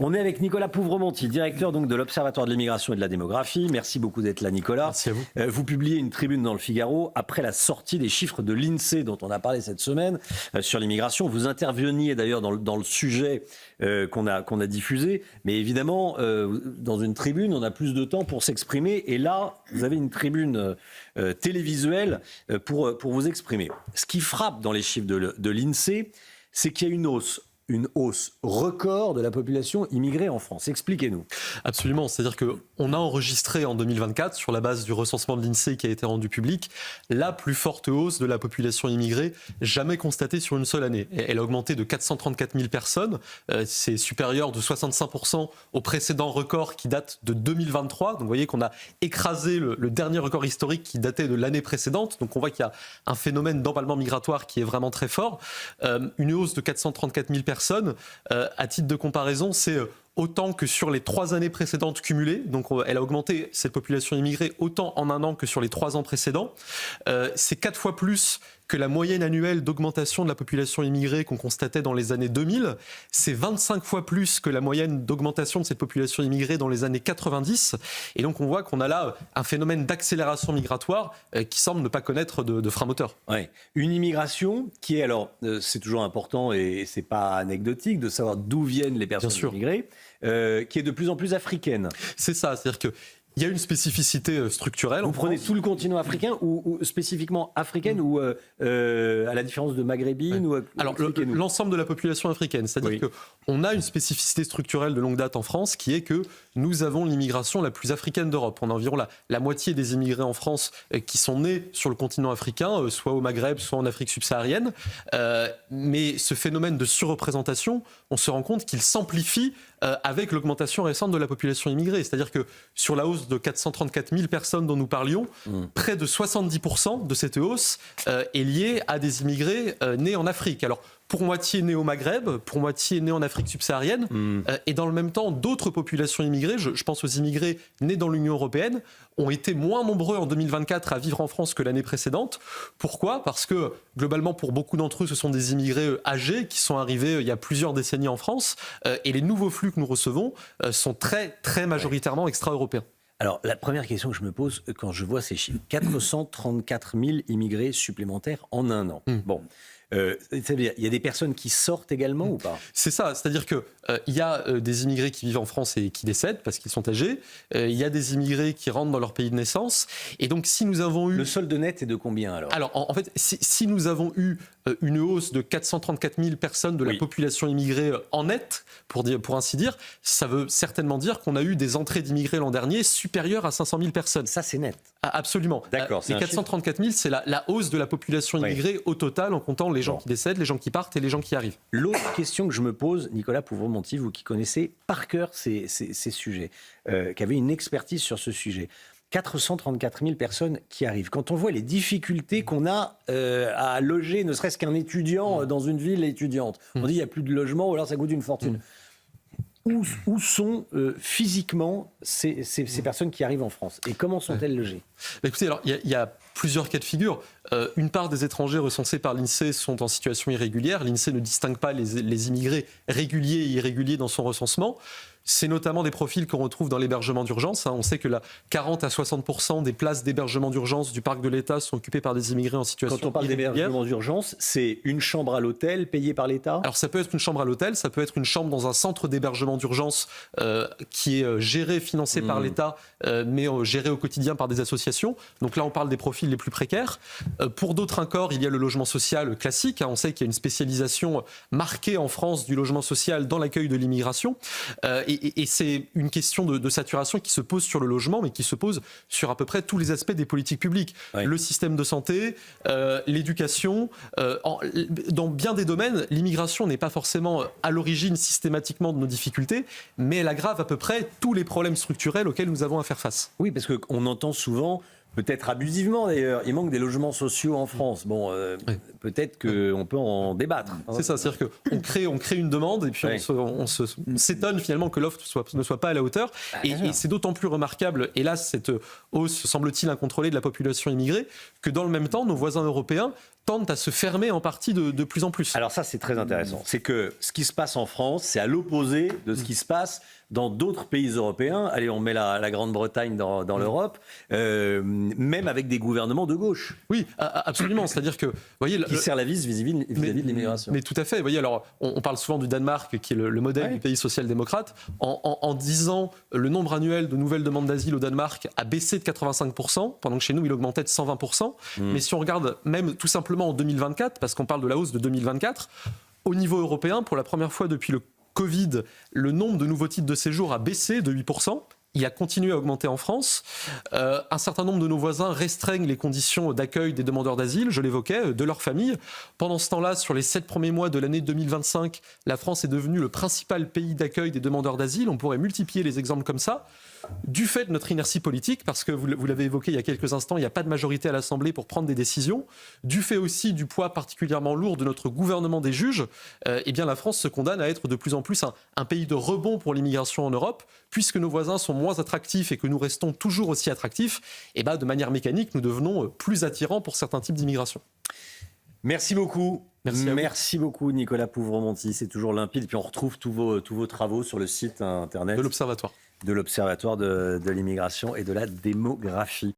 On est avec Nicolas Pouvremonti, directeur donc de l'Observatoire de l'immigration et de la démographie. Merci beaucoup d'être là, Nicolas. Merci à vous. Vous publiez une tribune dans le Figaro après la sortie des chiffres de l'INSEE dont on a parlé cette semaine sur l'immigration. Vous interveniez d'ailleurs dans le sujet qu'on a diffusé. Mais évidemment, dans une tribune, on a plus de temps pour s'exprimer. Et là, vous avez une tribune télévisuelle pour vous exprimer. Ce qui frappe dans les chiffres de l'INSEE, c'est qu'il y a une hausse record de la population immigrée en France. Expliquez-nous. Absolument, c'est-à-dire qu'on a enregistré en 2024, sur la base du recensement de l'INSEE qui a été rendu public, la plus forte hausse de la population immigrée jamais constatée sur une seule année. Elle a augmenté de 434 000 personnes, c'est supérieur de 65% au précédent record qui date de 2023. Donc vous voyez qu'on a écrasé le dernier record historique qui datait de l'année précédente. Donc on voit qu'il y a un phénomène d'emballement migratoire qui est vraiment très fort. Une hausse de 434 000 personnes, à titre de comparaison, c'est autant que sur les 3 années précédentes cumulées. Donc elle a augmenté, cette population immigrée, autant en un an que sur les 3 ans précédents. C'est 4 fois plus que la moyenne annuelle d'augmentation de la population immigrée qu'on constatait dans les années 2000. C'est 25 fois plus que la moyenne d'augmentation de cette population immigrée dans les années 90. Et donc on voit qu'on a là un phénomène d'accélération migratoire qui semble ne pas connaître de frein moteur. Ouais. Une immigration qui est, alors c'est toujours important et c'est pas anecdotique de savoir d'où viennent les personnes immigrées, qui est de plus en plus africaine. C'est ça, c'est-à-dire que il y a une spécificité structurelle. Vous prenez tout le continent africain ou spécifiquement africaine ou à la différence de maghrébine ou Alors l'ensemble de la population africaine, c'est-à-dire qu'on a une spécificité structurelle de longue date en France qui est que nous avons l'immigration la plus africaine d'Europe. On a environ la moitié des immigrés en France qui sont nés sur le continent africain, soit au Maghreb, soit en Afrique subsaharienne. Mais ce phénomène de surreprésentation, on se rend compte qu'il s'amplifie avec l'augmentation récente de la population immigrée. C'est-à-dire que sur la hausse de 434 000 personnes dont nous parlions, près de 70% de cette hausse est liée à des immigrés nés en Afrique. Alors, pour moitié nés au Maghreb, pour moitié nés en Afrique subsaharienne, et dans le même temps, d'autres populations immigrées, je pense aux immigrés nés dans l'Union européenne, ont été moins nombreux en 2024 à vivre en France que l'année précédente. Pourquoi ? Parce que, globalement, pour beaucoup d'entre eux, ce sont des immigrés âgés qui sont arrivés il y a plusieurs décennies en France, et les nouveaux flux que nous recevons sont très, très majoritairement extra-européens. Alors, la première question que je me pose quand je vois ces chiffres, 434 000 immigrés supplémentaires en un an. Bon. Il y a des personnes qui sortent également ou pas ? C'est ça, c'est-à-dire qu'il y a des immigrés qui vivent en France et qui décèdent parce qu'ils sont âgés. Il y a des immigrés qui rentrent dans leur pays de naissance. Et donc, si nous avons eu... Le solde net est de combien alors ? Alors, en fait, si nous avons eu une hausse de 434 000 personnes de la population immigrée en net, pour ainsi dire, ça veut certainement dire qu'on a eu des entrées d'immigrés l'an dernier supérieures à 500 000 personnes. Ça, c'est net. Ah, absolument. D'accord. Les 434 000, c'est la hausse de la population immigrée au total, en comptant les gens qui décèdent, les gens qui partent et les gens qui arrivent. L'autre question que je me pose, Nicolas Pouvremonti, vous qui connaissez par cœur ces sujets, qui avez une expertise sur ce sujet, 434 000 personnes qui arrivent. Quand on voit les difficultés qu'on a à loger, ne serait-ce qu'un étudiant dans une ville étudiante, on dit il n'y a plus de logement ou alors ça coûte une fortune. Où sont physiquement ces personnes qui arrivent en France et comment sont-elles logées ? Écoutez, alors il y a plusieurs cas de figure. Une part des étrangers recensés par l'INSEE sont en situation irrégulière. L'INSEE ne distingue pas les immigrés réguliers et irréguliers dans son recensement. C'est notamment des profils qu'on retrouve dans l'hébergement d'urgence. On sait que 40 à 60% des places d'hébergement d'urgence du parc de l'État sont occupées par des immigrés en situation irrégulière. Quand on parle d'hébergement d'urgence, c'est une chambre à l'hôtel payée par l'État ? Alors ça peut être une chambre à l'hôtel, ça peut être une chambre dans un centre d'hébergement d'urgence qui est géré, financé par l'État, mais géré au quotidien par des associations. Donc là, on parle des profils les plus précaires. Pour d'autres encore, il y a le logement social classique. On sait qu'il y a une spécialisation marquée en France du logement social dans l'accueil de l'immigration. Et c'est une question de saturation qui se pose sur le logement, mais qui se pose sur à peu près tous les aspects des politiques publiques. Le système de santé, l'éducation. Dans bien des domaines, l'immigration n'est pas forcément à l'origine systématiquement de nos difficultés, mais elle aggrave à peu près tous les problèmes structurels auxquels nous avons à faire face. Oui, parce qu'on entend souvent... Peut-être abusivement d'ailleurs, il manque des logements sociaux en France. Bon, peut-être qu'on peut en débattre. C'est ça, c'est-à-dire qu'on crée une demande et puis on s'étonne finalement que l'offre ne soit pas à la hauteur. Et c'est d'autant plus remarquable, hélas, cette hausse, semble-t-il, incontrôlée de la population immigrée, que dans le même temps, nos voisins européens tendent à se fermer en partie de plus en plus. Alors ça, c'est très intéressant. C'est que ce qui se passe en France, c'est à l'opposé de ce qui se passe dans d'autres pays européens. Allez, on met la Grande-Bretagne dans l'Europe, même avec des gouvernements de gauche. Oui, absolument. C'est-à-dire que, vous voyez, qui serrent la vis vis-à-vis de l'immigration. Mais tout à fait. Vous voyez, alors, on parle souvent du Danemark, qui est le modèle du pays social-démocrate. En 10 ans, le nombre annuel de nouvelles demandes d'asile au Danemark a baissé de 85%, pendant que chez nous, il augmentait de 120%. Mais si on regarde même tout simplement en 2024, parce qu'on parle de la hausse de 2024, au niveau européen, pour la première fois depuis le Covid, le nombre de nouveaux titres de séjour a baissé de 8%. Il a continué à augmenter en France. Un certain nombre de nos voisins restreignent les conditions d'accueil des demandeurs d'asile, je l'évoquais, de leur famille. Pendant ce temps-là, sur les 7 premiers mois de l'année 2025, la France est devenue le principal pays d'accueil des demandeurs d'asile. On pourrait multiplier les exemples comme ça. Du fait de notre inertie politique, parce que vous l'avez évoqué il y a quelques instants, il n'y a pas de majorité à l'Assemblée pour prendre des décisions. Du fait aussi du poids particulièrement lourd de notre gouvernement des juges, eh bien la France se condamne à être de plus en plus un pays de rebond pour l'immigration en Europe, puisque nos voisins sont moins attractifs et que nous restons toujours aussi attractifs. Et de manière mécanique, nous devenons plus attirants pour certains types d'immigration. Merci beaucoup. Merci beaucoup Nicolas Pouvremonti, c'est toujours limpide. Et puis on retrouve tous vos travaux sur le site internet de l'Observatoire de l'immigration et de la démographie.